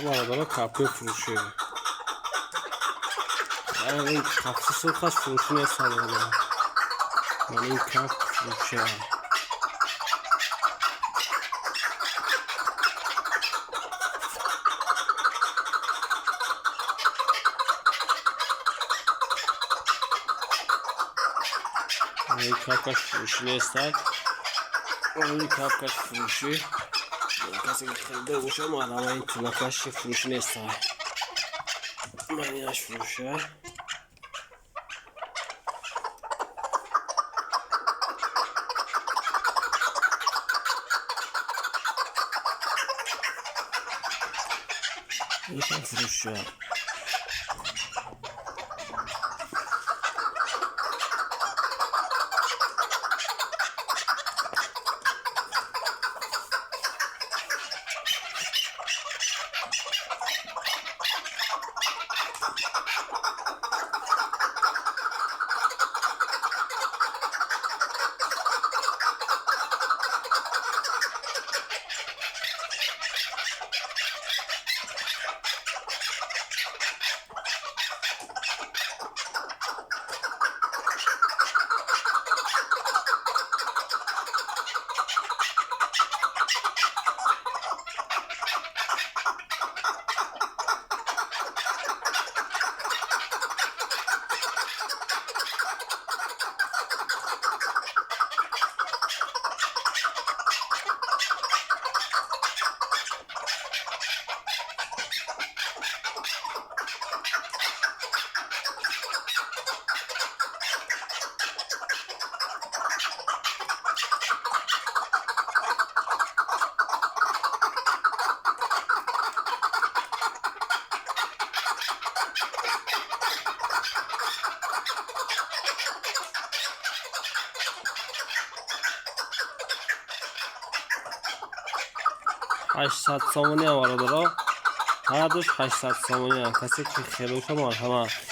ما داره کپی فروشی. این کپی سرخش فروشی نیست داره. من این کپ فروشه. این کپش فروشی نیست. این کپش فروشی. کسی که خریده باشه معلومه این تونکش فروشی نیست. من اینش فروشه. اینش فروشه. $800 هم برادرها. هر دوش $800 هم. کسی که خیلیش مرحمت.